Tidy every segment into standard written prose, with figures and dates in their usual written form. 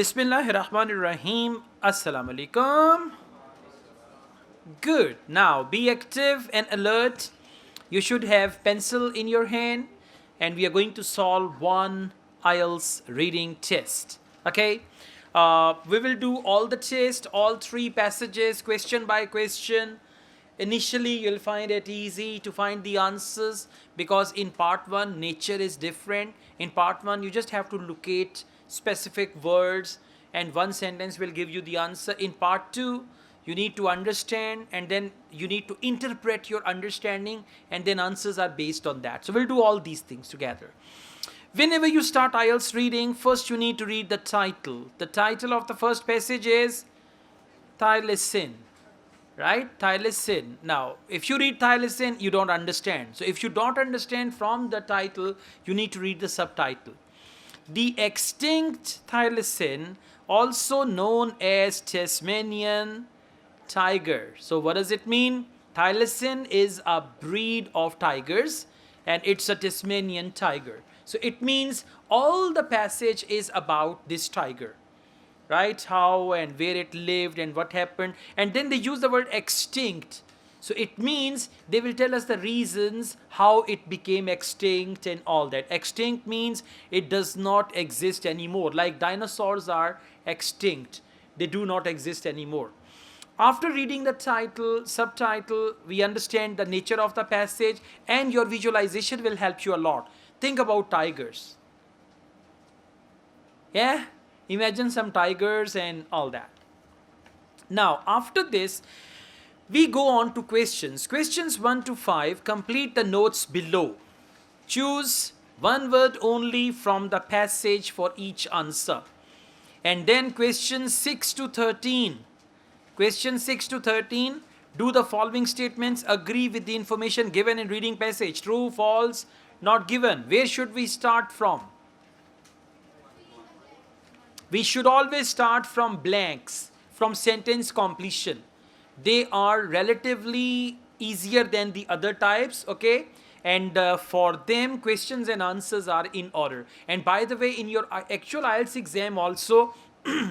Bismillahirrahmanirrahim. Assalamu alaikum. Good. Now be active and alert. You should have pencil in your hand, and we are going to solve one IELTS reading test. Okay. We will do all the test, all three passages, question by question. Initially, you'll find it easy to find the answers because in part 1, nature is different. In part 1, you just have to locate specific words and one sentence will give you the answer. In part 2, you need to understand and then you need to interpret your understanding and then answers are based on that. So we'll do all these things together. Whenever you start IELTS reading, first you need to read the title. The title of the first passage is Thylacine. Right? Thylacine. Now, if you read thylacine, you don't understand. So if you don't understand from the title, you need to read the subtitle. The extinct thylacine, also known as Tasmanian tiger. So what does it mean? Thylacine is a breed of tigers and it's a Tasmanian tiger. So it means all the passage is about this tiger. Right? How and where it lived and what happened. And then they use the word extinct. So it means they will tell us the reasons how it became extinct and all that. Extinct means it does not exist anymore. Like dinosaurs are extinct. They do not exist anymore. After reading the title, subtitle, we understand the nature of the passage and your visualization will help you a lot. Think about tigers. Yeah? Imagine some tigers and all that. Now, after this, we go on to questions. Questions 1 to 5, complete the notes below. Choose one word only from the passage for each answer. And then questions 6 to 13. Question 6 to 13, do the following statements agree with the information given in reading passage? True, false, not given. Where should we start from? We should always start from blanks, from sentence completion. They are relatively easier than the other types, okay? And for them, questions and answers are in order. And by the way, in your actual IELTS exam also,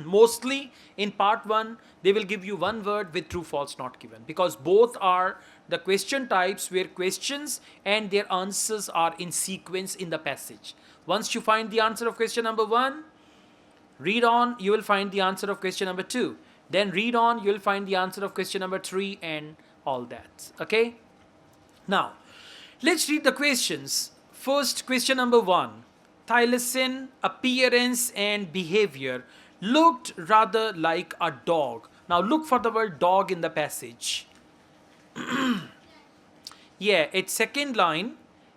mostly in part 1, they will give you one word with true, false, not given. Because both are the question types where questions and their answers are in sequence in the passage. Once you find the answer of question number 1, read on, you will find the answer of question number 2. Then read on, you will find the answer of question number 3 and all that. Okay? Now, let's read the questions. First, question number 1. Thylacine, appearance and behavior, looked rather like a dog. Now, look for the word dog in the passage. Yeah, it's second line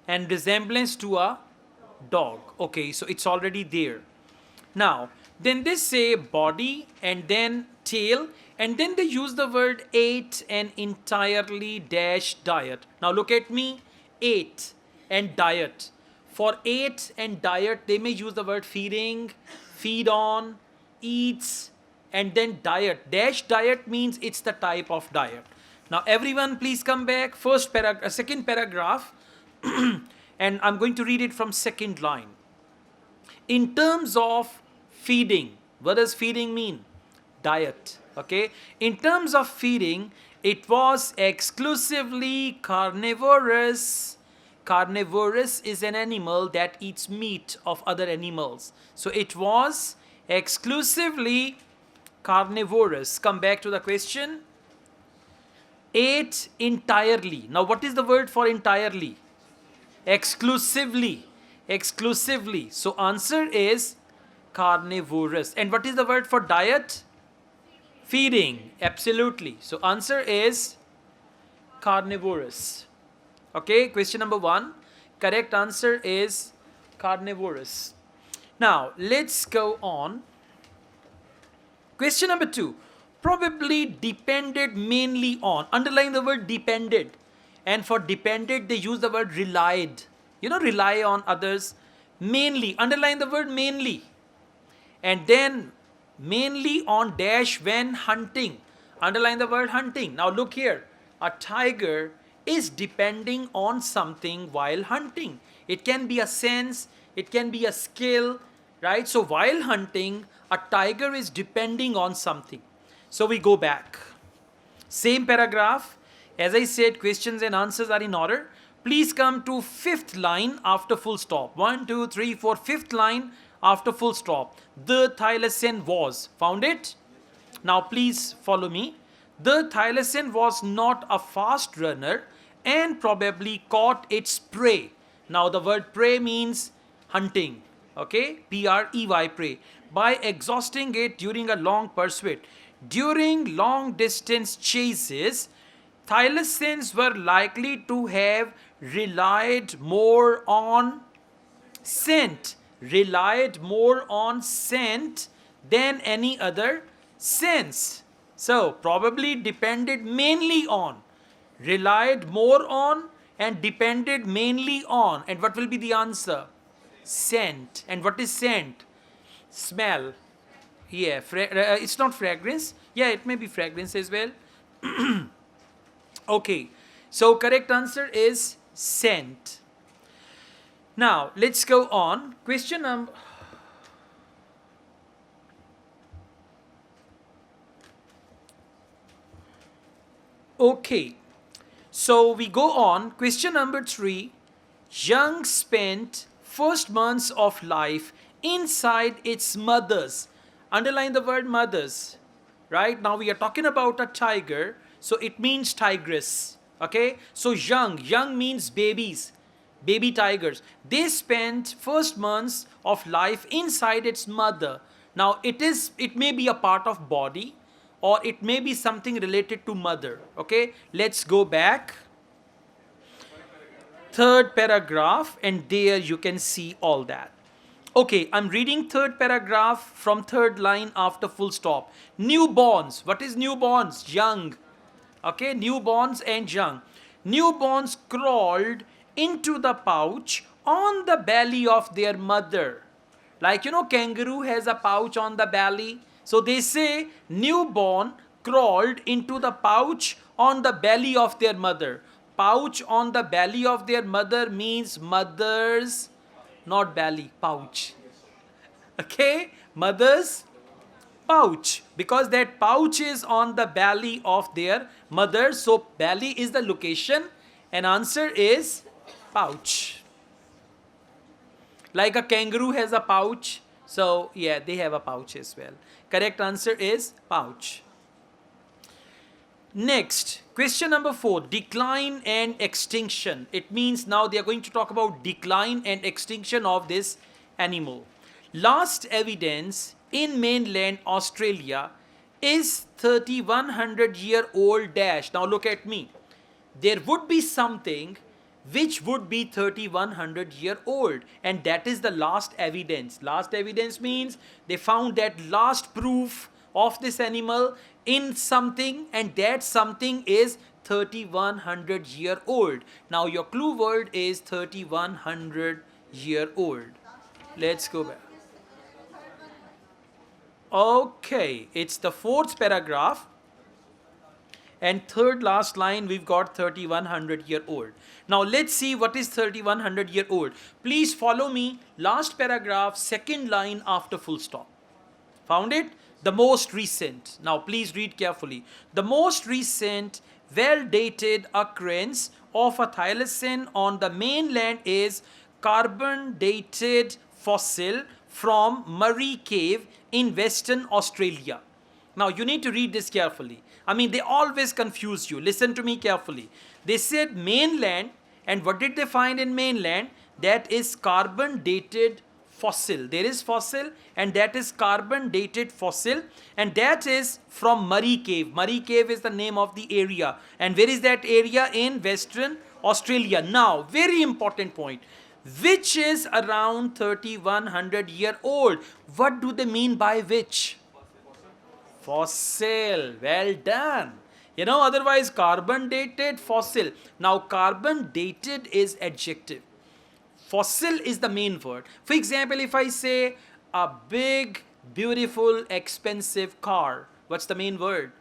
and resemblance to a dog. Okay, so it's already there. Now, then they say body and then tail and then they use the word ate and entirely dash diet. Now look at me, ate and diet. For ate and diet, they may use the word feeding, feed on, eats and then diet. Dash diet means it's the type of diet. Now everyone please come back, second paragraph and I'm going to read it from second line. In terms of feeding, what does feeding mean? Diet. Okay. In terms of feeding, it was exclusively carnivorous. Carnivorous is an animal that eats meat of other animals. So it was exclusively carnivorous. Come back to the question. Ate entirely. Now what is the word for entirely? Exclusively. Exclusively. So answer is carnivorous. And what is the word for diet? Feeding. Absolutely. So answer is carnivorous. Okay, question number 1. Correct answer is carnivorous. Now, let's go on. Question number 2. Probably depended mainly on. Underline the word depended. And for depended, they use the word relied. You know, rely on others. Mainly. Underline the word mainly. And then mainly on dash when hunting. Underline the word hunting. Now look here. A tiger is depending on something while hunting. It can be a sense, it can be a skill, right? So while hunting, a tiger is depending on something. So we go back. Same paragraph. As I said, questions and answers are in order. Please come to fifth line after full stop. 1, 2, 3, 4, fifth line after full stop. The thylacine was. Found it? Now please follow me. The thylacine was not a fast runner and probably caught its prey. Now the word prey means hunting. Okay? P-R-E-Y, prey. By exhausting it during a long pursuit. During long distance chases, thylacines were likely to have relied more on scent, than any other sense. So probably depended mainly on, relied more on, and depended mainly on. And what will be the answer? Scent. And what is scent? Smell. Yeah, it's not fragrance. Yeah, it may be fragrance as well. Okay, so correct answer is scent. Now let's go on. Question number. Okay, so we go on. Question number 3. Young spent first months of life inside its mothers. Underline the word mothers. Right now we are talking about a tiger, so it means tigress. Okay, so young means babies, baby tigers. They spent first months of life inside its mother. Now it may be a part of body, or it may be something related to mother. Okay, let's go back. Third paragraph, and there you can see all that. Okay, I'm reading third paragraph from third line after full stop. Newborns. What is newborns? Young. Okay, newborns and young. Newborns crawled into the pouch on the belly of their mother. Like, kangaroo has a pouch on the belly. So they say newborn crawled into the pouch on the belly of their mother. Pouch on the belly of their mother means mother's, not belly, pouch. Okay, mother's pouch, because that pouch is on the belly of their mother. So belly is the location, and answer is pouch. Like a kangaroo has a pouch, so yeah, they have a pouch as well. Correct answer is pouch. Next, question number 4, decline and extinction. It means now they are going to talk about decline and extinction of this animal. Last evidence in mainland Australia is 3100-year-old dash. Now look at me. There would be something which would be 3100-year-old, and that is the last evidence. Last evidence means they found that last proof of this animal in something, and that something is 3100-year-old. Now your clue word is 3100-year-old. Let's go back. Okay, it's the fourth paragraph, and third last line we've got 3100-year-old. Now let's see what is 3100-year-old. Please follow me. Last paragraph, second line after full stop. Found it? The most recent. Now please read carefully. The most recent well-dated occurrence of a thylacine on the mainland is carbon-dated fossil from Murray Cave in Western Australia. Now you need to read this carefully. I mean, they always confuse you. Listen to me carefully. They said mainland, and what did they find in mainland? That is carbon-dated fossil. There is fossil, and that is carbon-dated fossil, and that is from Murray Cave. Murray Cave is the name of the area. And where is that area? In Western Australia. Now, very important point. Which is around 3100-year-old. What do they mean by which? Fossil. Well done. Otherwise carbon dated, fossil. Now carbon dated is adjective. Fossil is the main word. For example, if I say a big, beautiful, expensive car, what's the main word?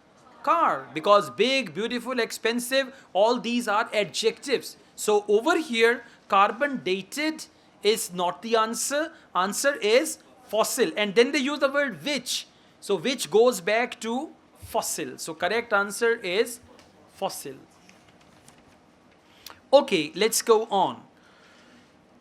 Car. Because big, beautiful, expensive, all these are adjectives. So over here, carbon dated is not the answer. Answer is fossil, and then they use the word which. So which goes back to fossil. So correct answer is fossil. Okay, let's go on.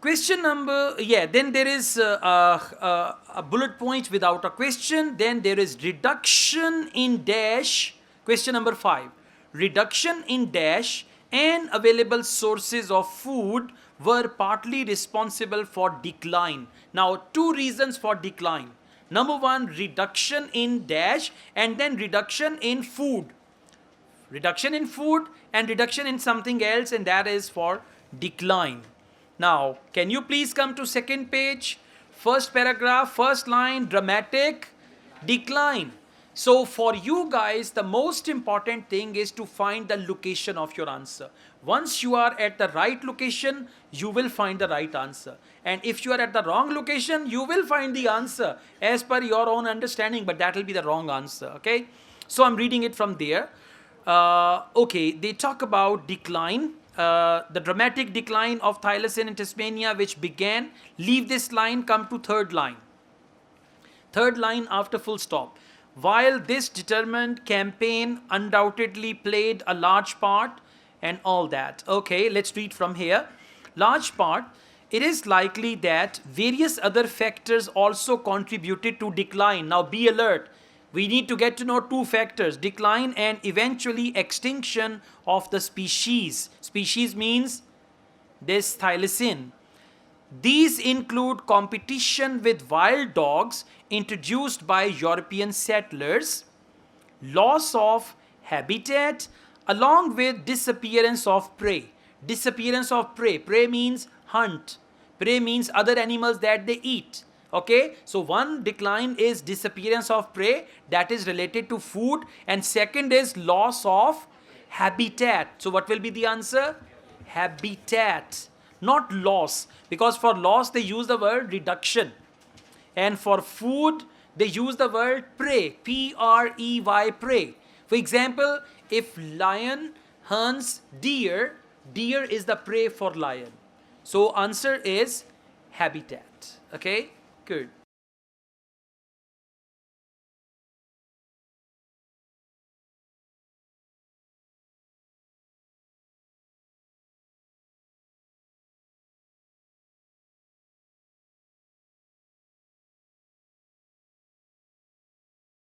Question number, then there is a bullet point without a question. Then there is reduction in dash. Question number 5. Reduction in dash and available sources of food were partly responsible for decline. Now, 2 reasons for decline. Number 1, reduction in dash, and then reduction in food. Reduction in food and reduction in something else, and that is for decline. Now, can you please come to second page? First paragraph, first line, dramatic decline. So for you guys, the most important thing is to find the location of your answer. Once you are at the right location, you will find the right answer. And if you are at the wrong location, you will find the answer as per your own understanding, but that will be the wrong answer, okay? So I'm reading it from there. Okay, they talk about decline. The dramatic decline of thylacine in Tasmania, which began, leave this line, come to third line. Third line after full stop. While this determined campaign undoubtedly played a large part and all that. Okay, let's read from here. Large part, it is likely that various other factors also contributed to decline. Now be alert. We need to get to know 2 factors, decline and eventually extinction of the species. Species means this thylacine. These include competition with wild dogs introduced by European settlers, loss of habitat, along with disappearance of prey. Disappearance of prey. Prey means hunt. Prey means other animals that they eat. Okay, so one decline is disappearance of prey, that is related to food, and second is loss of habitat. So what will be the answer? Habitat, not loss, because for loss they use the word reduction, and for food they use the word prey, P-R-E-Y, prey. For example, if lion hunts deer, deer is the prey for lion. So answer is habitat. Okay, good.